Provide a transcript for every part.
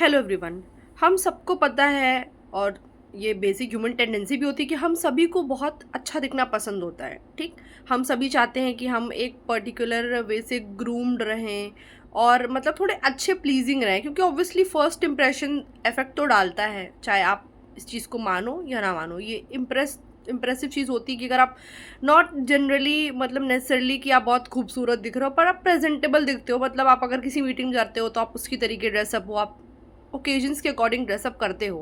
Hello everyone. हम सबको पता है और ये बेसिक ह्यूमन टेंडेंसी भी होती है कि हम सभी को बहुत अच्छा दिखना पसंद होता है। ठीक, हम सभी चाहते हैं कि हम एक पर्टिकुलर वे से ग्रूम्ड रहें और मतलब थोड़े अच्छे प्लीजिंग रहें, क्योंकि ऑब्वियसली फर्स्ट इम्प्रेशन इफेक्ट तो डालता है, चाहे आप इस चीज़ को मानो या ना मानो। ये इम्प्रेसिव चीज़ होती है कि अगर आप नॉट जनरली मतलब नेसेसरली कि आप बहुत खूबसूरत दिख रहे हो, पर आप प्रेजेंटेबल दिखते हो। मतलब आप अगर किसी मीटिंग में जाते हो तो आप उसकी तरीके ड्रेसअप हो, आप ओकेजन्स के अकॉर्डिंग ड्रेसअप करते हो।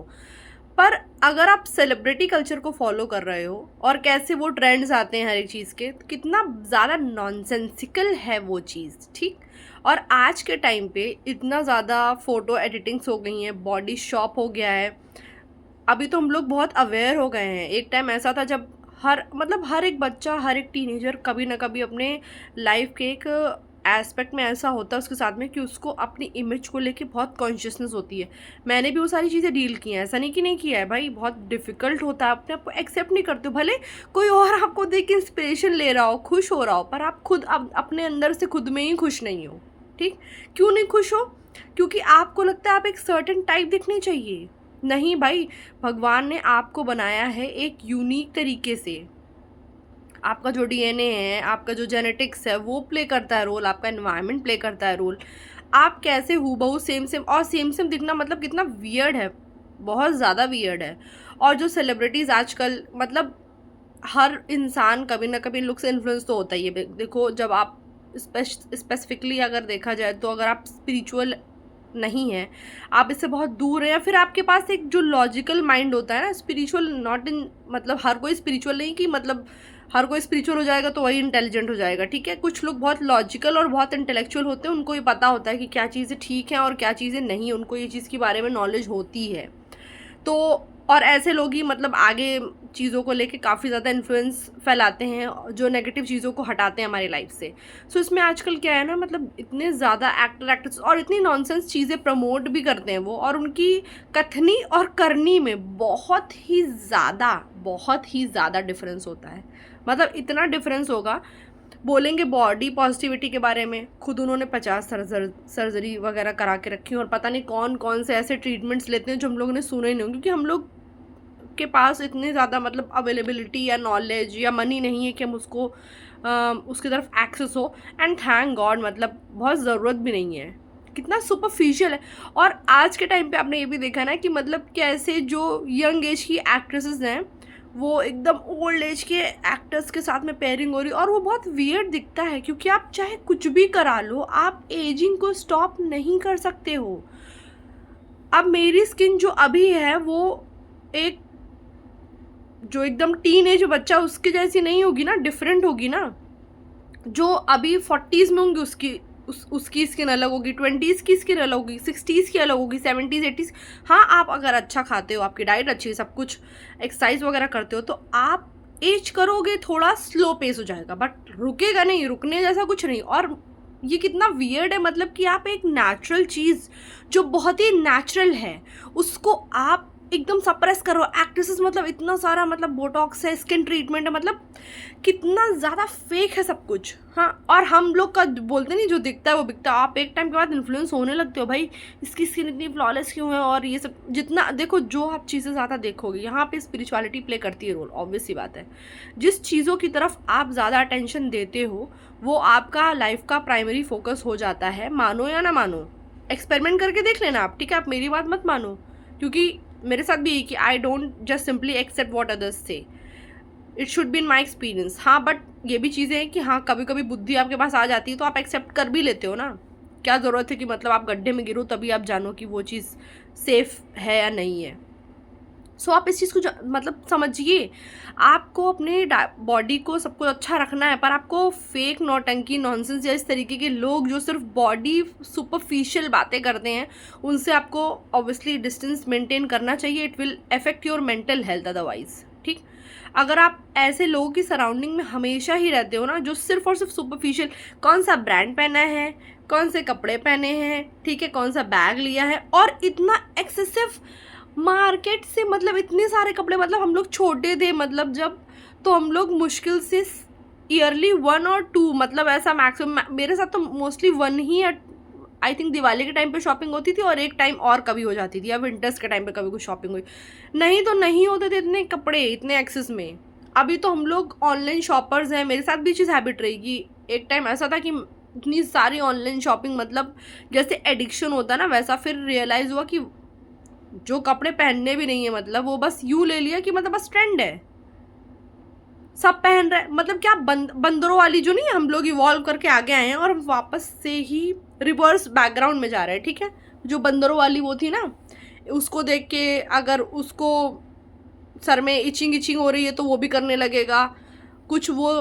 पर अगर आप सेलिब्रिटी कल्चर को फॉलो कर रहे हो और कैसे वो ट्रेंड्स आते हैं हर एक चीज़ के, तो कितना ज़्यादा नॉनसेंसिकल है वो चीज़। ठीक, और आज के टाइम पे इतना ज़्यादा फ़ोटो एडिटिंग्स हो गई हैं, बॉडी शॉप हो गया है। अभी तो हम लोग बहुत अवेयर हो गए हैं। एक टाइम ऐसा था जब हर एक बच्चा, हर एक टीनेजर कभी ना कभी अपने लाइफ के एक एस्पेक्ट में ऐसा होता है उसके साथ में कि उसको अपनी इमेज को लेके बहुत कॉन्शियसनेस होती है। मैंने भी वो सारी चीज़ें डील की हैं, ऐसा नहीं कि नहीं किया है भाई। बहुत डिफ़िकल्ट होता है, अपने आप को एक्सेप्ट नहीं करते हो। भले कोई और आपको देख के इंस्पिरेशन ले रहा हो, खुश हो रहा हो, पर आप खुद अपने अंदर से खुद में ही खुश नहीं हो। ठीक, क्यों नहीं खुश हो? क्योंकि आपको लगता है आप एक सर्टेन टाइप दिखनी चाहिए। नहीं भाई, भगवान ने आपको बनाया है एक यूनिक तरीके से। आपका जो डीएनए है, आपका जो जेनेटिक्स है, वो प्ले करता है रोल, आपका एनवायरनमेंट प्ले करता है रोल। आप कैसे हूबहू सेम सेम, और सेम सेम दिखना मतलब कितना वियर्ड है, बहुत ज़्यादा वियर्ड है। और जो सेलिब्रिटीज़ आजकल मतलब हर इंसान कभी ना कभी इन लुक से इन्फ्लुएंस तो होता ही है। देखो, जब आप स्पेसिफिकली अगर देखा जाए तो अगर आप स्पिरिचुअल नहीं है, आप इससे बहुत दूर हैं, या फिर आपके पास एक जो लॉजिकल माइंड होता है ना, स्पिरिचुअल नॉट इन मतलब हर कोई स्पिरिचुअल नहीं कि मतलब हर कोई स्पिरिचुअल हो जाएगा तो वही इंटेलिजेंट हो जाएगा। ठीक है, कुछ लोग बहुत लॉजिकल और बहुत इंटेलेक्चुअल होते हैं, उनको ये पता होता है कि क्या चीज़ें ठीक हैं और क्या चीज़ें नहीं, उनको ये चीज़ के बारे में नॉलेज होती है। तो और ऐसे लोग ही मतलब आगे चीज़ों को लेके काफ़ी ज़्यादा इन्फ्लुएंस फैलाते हैं, जो नेगेटिव चीज़ों को हटाते हैं हमारी लाइफ से। सो इसमें आजकल क्या है ना, मतलब इतने ज़्यादा एक्टर एक्ट्रेस और इतनी नॉनसेंस चीज़ें प्रमोट भी करते हैं वो, और उनकी कथनी और करनी में बहुत ही ज़्यादा डिफरेंस होता है। मतलब इतना डिफरेंस होगा, बोलेंगे बॉडी पॉजिटिविटी के बारे में, खुद उन्होंने 50 सर्जरी वगैरह करा के रखी और पता नहीं कौन कौन से ऐसे ट्रीटमेंट्स लेते हैं जो हम लोगों ने सुने ही नहीं, क्योंकि हम लोग के पास इतनी ज़्यादा मतलब अवेलेबिलिटी या नॉलेज या मनी नहीं है कि हम उसकी तरफ एक्सेस हो। एंड थैंक गॉड, मतलब बहुत ज़रूरत भी नहीं है। कितना सुपरफिशियल है। और आज के टाइम पे आपने ये भी देखा ना कि मतलब कैसे जो यंग एज की एक्ट्रेसेस हैं वो एकदम ओल्ड एज के एक्टर्स के साथ में पेयरिंग हो रही, और वो बहुत वियर्ड दिखता है, क्योंकि आप चाहे कुछ भी करा लो, आप एजिंग को स्टॉप नहीं कर सकते हो। अब मेरी स्किन जो अभी है वो एक जो एकदम टीन एज बच्चा उसके जैसी नहीं होगी ना, डिफरेंट होगी ना। जो अभी 40s में होंगी उसकी स्किन अलग होगी, 20s की स्किन अलग होगी, 60s की अलग होगी, 70s 80s। हाँ, आप अगर अच्छा खाते हो, आपकी डाइट अच्छी है, सब कुछ एक्सरसाइज वगैरह करते हो, तो आप एज करोगे, थोड़ा स्लो पेस हो जाएगा, बट रुकेगा नहीं, रुकने जैसा कुछ नहीं। और ये कितना वियर्ड है, मतलब कि आप एक नेचुरल चीज़ जो बहुत ही नेचुरल है उसको आप एकदम सप्रेस करो। एक्ट्रेसेस मतलब इतना सारा मतलब बोटॉक्स है, स्किन ट्रीटमेंट है, मतलब कितना ज़्यादा फेक है सब कुछ। हाँ, और हम लोग का बोलते नहीं जो दिखता है वो बिकता है। आप एक टाइम के बाद इन्फ्लुएंस होने लगते हो, भाई इसकी स्किन इतनी फ्लॉलेस क्यों है, और ये सब जितना देखो, जो आप चीज़ें ज़्यादा देखोगे, यहाँ पे स्पिरिचुअलिटी प्ले करती है रोल, ऑब्वियस सी बात है। जिस चीज़ों की तरफ आप ज़्यादा अटेंशन देते हो वो आपका लाइफ का प्राइमरी फोकस हो जाता है, मानो या ना मानो। एक्सपेरिमेंट करके देख लेना आप, ठीक है, आप मेरी बात मत मानो, क्योंकि मेरे साथ भी यही कि I don't just simply accept what others say, it should be in my experience. हाँ, बट ये भी चीज़ें हैं कि हाँ, कभी कभी बुद्धि आपके पास आ जाती है तो आप एक्सेप्ट कर भी लेते हो ना। क्या ज़रूरत है कि मतलब आप गड्ढे में गिरो तभी आप जानो कि वो चीज़ सेफ है या नहीं है। सो आप इस चीज़ को मतलब समझिए, आपको अपने बॉडी को सब कुछ अच्छा रखना है, पर आपको फेक नौटंकी नॉनसेंस या इस तरीके के लोग जो सिर्फ बॉडी सुपरफिशियल बातें करते हैं उनसे आपको ऑब्वियसली डिस्टेंस मेंटेन करना चाहिए। It will affect your mental health otherwise. ठीक, अगर आप ऐसे लोगों की सराउंडिंग में हमेशा ही रहते हो ना, जो सिर्फ और सिर्फ सुपरफिशियल, कौन सा ब्रांड पहना है, कौन से कपड़े पहने हैं, ठीक है, कौन सा बैग लिया है, और इतना एक्सेसिव मार्केट से मतलब इतने सारे कपड़े। मतलब हम लोग छोटे थे मतलब जब, तो हम लोग मुश्किल से ईयरली 1 और 2, मतलब ऐसा मैक्सिमम, मेरे साथ तो mostly 1 he I think Diwali के टाइम पे शॉपिंग होती थी और एक टाइम और कभी हो जाती थी, या विंटर्स के टाइम पे कभी कुछ शॉपिंग हुई, नहीं तो नहीं होते थे इतने कपड़े इतने एक्सेस में। अभी तो हम लोग ऑनलाइन शॉपर्स हैं, मेरे साथ भी चीज़ हैबिट रहेगी। एक टाइम ऐसा था कि इतनी सारी ऑनलाइन शॉपिंग, मतलब जैसे एडिक्शन होता है ना, वैसा फिर रियलाइज़ हुआ कि जो कपड़े पहनने भी नहीं है, मतलब वो बस यूँ ले लिया कि मतलब बस ट्रेंड है, सब पहन रहे, मतलब क्या बंदरों वाली जो नहीं, हम लोग इवॉल्व करके आगे आए हैं और हम वापस से ही रिवर्स बैकग्राउंड में जा रहे हैं, ठीक है। जो बंदरों वाली वो थी ना, उसको देख के अगर उसको सर में इचिंग इचिंग हो रही है तो वो भी करने लगेगा, कुछ वो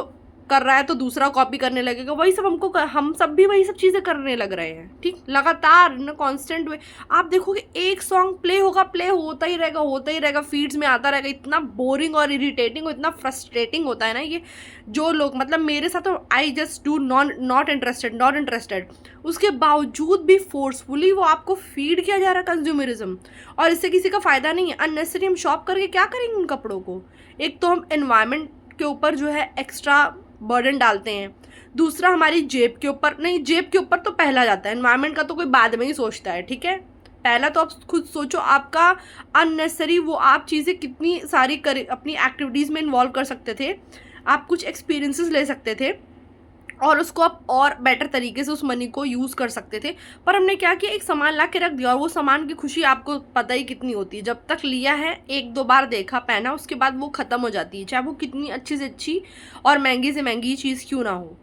कर रहा है तो दूसरा कॉपी करने लगेगा, वही सब हम सब भी वही सब चीज़ें करने लग रहे हैं, ठीक, लगातार ना, कांस्टेंट वे। आप देखोगे एक सॉन्ग प्ले होगा, प्ले होता ही रहेगा, फीड्स में आता रहेगा, इतना बोरिंग और इरिटेटिंग और इतना फ्रस्ट्रेटिंग होता है ना ये। जो लोग, मतलब मेरे साथ तो I just do not interested, उसके बावजूद भी फोर्सफुली वो आपको फीड किया जा रहा है कंज्यूमरिज्म, और इससे किसी का फ़ायदा नहीं है। अननेसेसरी हम शॉप करके क्या करेंगे उन कपड़ों को? एक तो हम एनवायरनमेंट के ऊपर जो है एक्स्ट्रा बर्डन डालते हैं, दूसरा हमारी जेब के ऊपर, नहीं जेब के ऊपर तो पहला जाता है, एनवायरनमेंट का तो कोई बाद में ही सोचता है, ठीक है। पहला तो आप खुद सोचो, आपका अननेसेसरी वो आप चीज़ें कितनी सारी अपनी एक्टिविटीज़ में इन्वॉल्व कर सकते थे, आप कुछ एक्सपीरियंसेस ले सकते थे और उसको आप और बेटर तरीके से उस मनी को यूज़ कर सकते थे। पर हमने क्या किया, एक सामान ला के रख दिया, और वो सामान की खुशी आपको पता ही कितनी होती है, जब तक लिया है एक दो बार देखा पहना, उसके बाद वो ख़त्म हो जाती है, चाहे वो कितनी अच्छी से अच्छी और महंगी से महंगी चीज़ क्यों ना हो।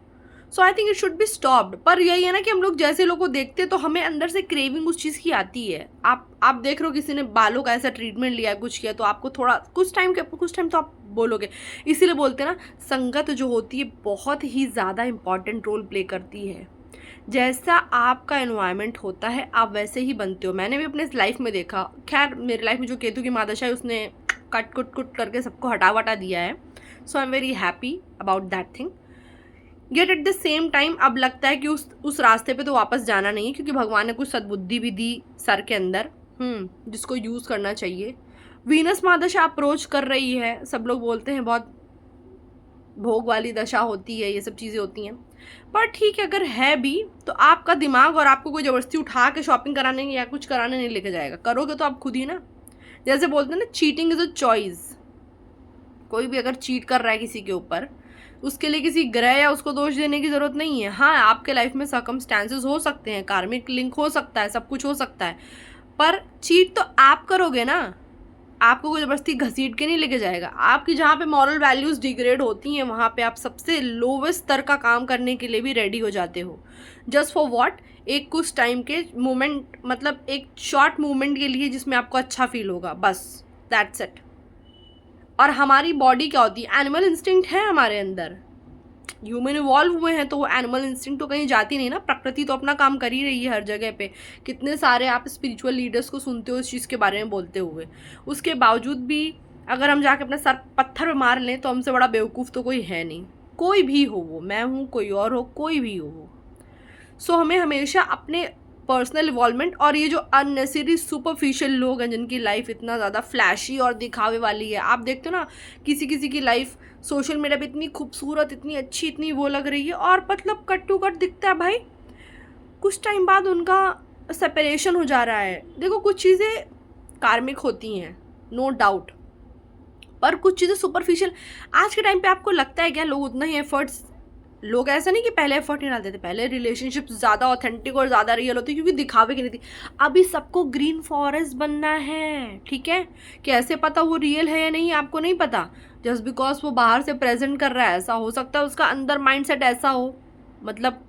So I think it should be stopped. पर यही है ना कि हम लोग जैसे लोगों को देखते हैं तो हमें अंदर से क्रेविंग उस चीज़ की आती है। आप देख रहे हो किसी ने बालों का ऐसा ट्रीटमेंट लिया, कुछ किया, तो आपको थोड़ा कुछ टाइम तो आप बोलोगे। इसीलिए बोलते हैं ना, संगत जो होती है बहुत ही ज़्यादा इंपॉर्टेंट रोल प्ले करती है। जैसा आपका एनवायरनमेंट होता है आप वैसे ही बनते हो। मैंने भी अपने लाइफ में देखा, खैर मेरी लाइफ में जो केतु की मादशा है उसने कट कुट कुट करके सबको हटा वटा दिया है। So I am very happy about that thing. Yet at the same time अब लगता है कि उस रास्ते पे तो वापस जाना नहीं है, क्योंकि भगवान ने कुछ सद्बुद्धि भी दी सर के अंदर, जिसको यूज़ करना चाहिए। वीनस महादशा अप्रोच कर रही है, सब लोग बोलते हैं बहुत भोग वाली दशा होती है, ये सब चीज़ें होती हैं, पर ठीक है अगर है भी तो आपका दिमाग और आपको कोई ज़बरदस्ती उठा के शॉपिंग कराने या कुछ कराने नहीं लेके जाएगा, करोगे तो आप खुद ही ना। जैसे बोलते हैं ना, चीटिंग इज़ अ चॉइस। कोई भी अगर चीट कर रहा है किसी के ऊपर, उसके लिए किसी ग्रह या उसको दोष देने की ज़रूरत नहीं है। हाँ, आपके लाइफ में सर्कमस्टेंसेस हो सकते हैं, कार्मिक लिंक हो सकता है, सब कुछ हो सकता है, पर चीट तो आप करोगे ना, आपको कोई ज़बरदस्ती घसीट के नहीं लेके जाएगा। आपकी जहाँ पे मॉरल वैल्यूज़ डिग्रेड होती हैं वहाँ पे आप सबसे लोवेस्ट स्तर का काम करने के लिए भी रेडी हो जाते हो, जस्ट फॉर व्हाट, एक कुछ टाइम के मोमेंट, मतलब एक शॉर्ट मोमेंट के लिए जिसमें आपको अच्छा फील होगा, बस दैट्स इट। और हमारी बॉडी क्या होती है, एनिमल इंस्टिंक्ट है हमारे अंदर, ह्यूमन इवॉल्व हुए हैं तो वो एनिमल इंस्टिंक्ट तो कहीं जाती नहीं ना, प्रकृति तो अपना काम कर ही रही है हर जगह पे। कितने सारे आप स्पिरिचुअल लीडर्स को सुनते हो इस चीज़ के बारे में बोलते हुए, उसके बावजूद भी अगर हम जाके अपना सर पत्थर पे मार लें तो हमसे बड़ा बेवकूफ़ तो कोई है नहीं, कोई भी हो, वो मैं हूँ, कोई और हो, कोई भी हो वो। सो हमें हमेशा अपने पर्सनल इवॉल्वमेंट, और ये जो अननेसेसरी सुपरफिशियल लोग हैं जिनकी लाइफ इतना ज़्यादा फ्लैशी और दिखावे वाली है, आप देखते हो ना किसी किसी की लाइफ सोशल मीडिया पे इतनी खूबसूरत, इतनी अच्छी, इतनी वो लग रही है, और मतलब कट टू कट दिखता है भाई, कुछ टाइम बाद उनका सेपरेशन हो जा रहा है। देखो कुछ चीज़ें कार्मिक होती हैं, नो डाउट, पर कुछ चीज़ें सुपरफिशियल। आज के टाइम पे आपको लगता है क्या लोग उतना ही एफर्ट्स, लोग ऐसा नहीं कि पहले एफर्ट नहीं डालते थे, पहले रिलेशनशिप ज़्यादा ऑथेंटिक और ज़्यादा रियल होती, क्योंकि दिखावे की नहीं थी। अभी सबको ग्रीन फॉरेस्ट बनना है, ठीक है, कैसे पता वो रियल है या नहीं आपको नहीं पता, जस्ट बिकॉज वो बाहर से प्रेजेंट कर रहा है, ऐसा हो सकता है उसका अंदर माइंडसेट ऐसा हो, मतलब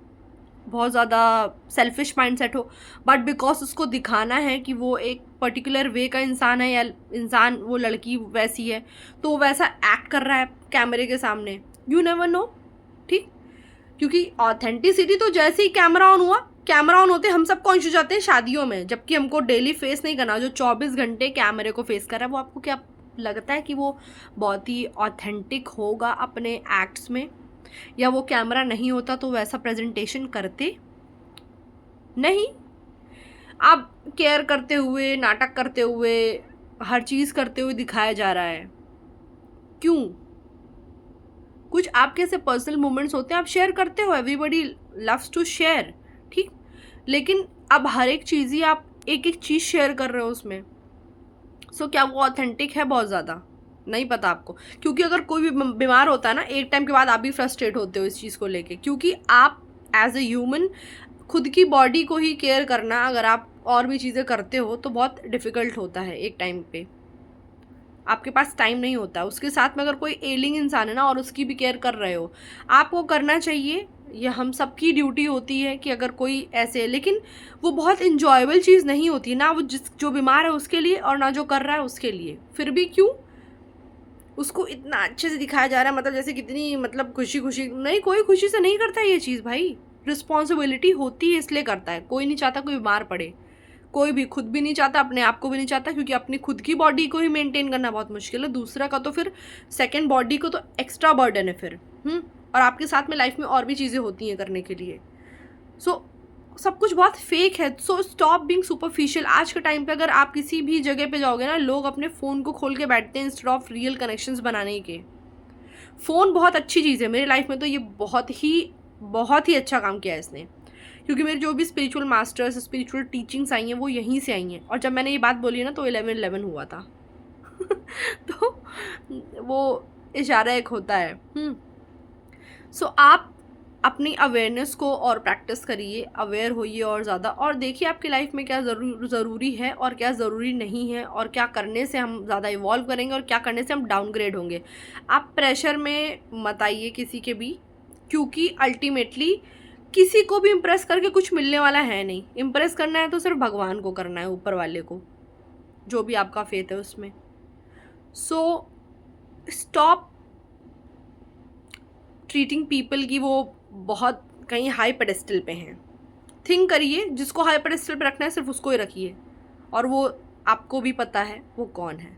बहुत ज़्यादा सेल्फिश माइंडसेट हो, बट बिकॉज उसको दिखाना है कि वो एक पर्टिकुलर वे का इंसान है, या इंसान वो लड़की वैसी है तो वो वैसा एक्ट कर रहा है कैमरे के सामने, यू नेवर नो, ठीक। क्योंकि ऑथेंटिसिटी तो जैसे ही कैमरा ऑन हुआ, कैमरा ऑन होते हम सब कॉन्शियस हो जाते हैं शादियों में, जबकि हमको डेली फेस नहीं करना। जो 24 घंटे कैमरे को फेस कर रहा है वो आपको क्या लगता है कि वो बहुत ही ऑथेंटिक होगा अपने एक्ट्स में, या वो कैमरा नहीं होता तो वैसा प्रेजेंटेशन करते नहीं। आप केयर करते हुए, नाटक करते हुए, हर चीज़ करते हुए दिखाया जा रहा है, क्यों? कुछ आपके ऐसे पर्सनल मोमेंट्स होते हैं आप शेयर करते हो, एवरीबडी लव्स टू शेयर, ठीक, लेकिन अब हर एक चीज़ ही आप एक एक चीज़ शेयर कर रहे हो उसमें, सो क्या वो ऑथेंटिक है? बहुत ज़्यादा नहीं पता आपको, क्योंकि अगर कोई भी बीमार होता है ना, एक टाइम के बाद आप भी फ्रस्ट्रेट होते हो इस चीज़ को लेके, क्योंकि आप एज ए ह्यूमन खुद की बॉडी को ही केयर करना, अगर आप और भी चीज़ें करते हो तो बहुत डिफ़िकल्ट होता है। एक टाइम पे आपके पास टाइम नहीं होता। उसके साथ में अगर कोई एलिंग इंसान है ना और उसकी भी केयर कर रहे हो, आपको करना चाहिए। ये हम सबकी ड्यूटी होती है कि अगर कोई ऐसे, लेकिन वो बहुत इंजॉयबल चीज़ नहीं होती ना, वो जो बीमार है उसके लिए और ना जो कर रहा है उसके लिए। फिर भी क्यों उसको इतना अच्छे से दिखाया जा रहा है, मतलब जैसे कितनी मतलब खुशी खुशी, नहीं, कोई खुशी से नहीं करता है ये चीज़ भाई। रिस्पॉन्सिबिलिटी होती है इसलिए करता है। कोई नहीं चाहता कोई बीमार पड़े, कोई भी, खुद भी नहीं चाहता, अपने आप को भी नहीं चाहता, क्योंकि अपनी खुद की बॉडी को ही मेंटेन करना बहुत मुश्किल है, दूसरा का तो फिर सेकंड बॉडी को तो एक्स्ट्रा बर्डन है फिर। और आपके साथ में लाइफ में और भी चीज़ें होती हैं करने के लिए। सो सब कुछ बहुत फेक है। So stop being superficial. आज के टाइम पे अगर आप किसी भी जगह पे जाओगे ना, लोग अपने फ़ोन को खोल के बैठते हैं इंस्टेड ऑफ रियल कनेक्शंस बनाने के। फ़ोन बहुत अच्छी चीज़ है, मेरी लाइफ में तो ये बहुत ही अच्छा काम किया है इसने, क्योंकि मेरे जो भी स्पिरिचुअल मास्टर्स, स्पिरिचुअल टीचिंग्स आई हैं वो यहीं से आई हैं। और जब मैंने ये बात बोली है ना तो 11/11 हुआ था। तो वो इशारा एक होता है। सो आप अपनी अवेयरनेस को और प्रैक्टिस करिए, अवेयर होइए और ज़्यादा, और देखिए आपकी लाइफ में क्या ज़रूरी है और क्या ज़रूरी नहीं है, और क्या करने से हम ज़्यादा इवॉल्व करेंगे और क्या करने से हम डाउनग्रेड होंगे। आप प्रेशर में मत आइए किसी के भी, क्योंकि अल्टीमेटली किसी को भी इम्प्रेस करके कुछ मिलने वाला है नहीं। इम्प्रेस करना है तो सिर्फ भगवान को करना है, ऊपर वाले को, जो भी आपका फेथ है उसमें। सो स्टॉप ट्रीटिंग पीपल की वो बहुत कहीं हाई पेडेस्टल पे हैं। थिंक करिए, जिसको हाई पेडेस्टल पे रखना है सिर्फ उसको ही रखिए, और वो आपको भी पता है वो कौन है।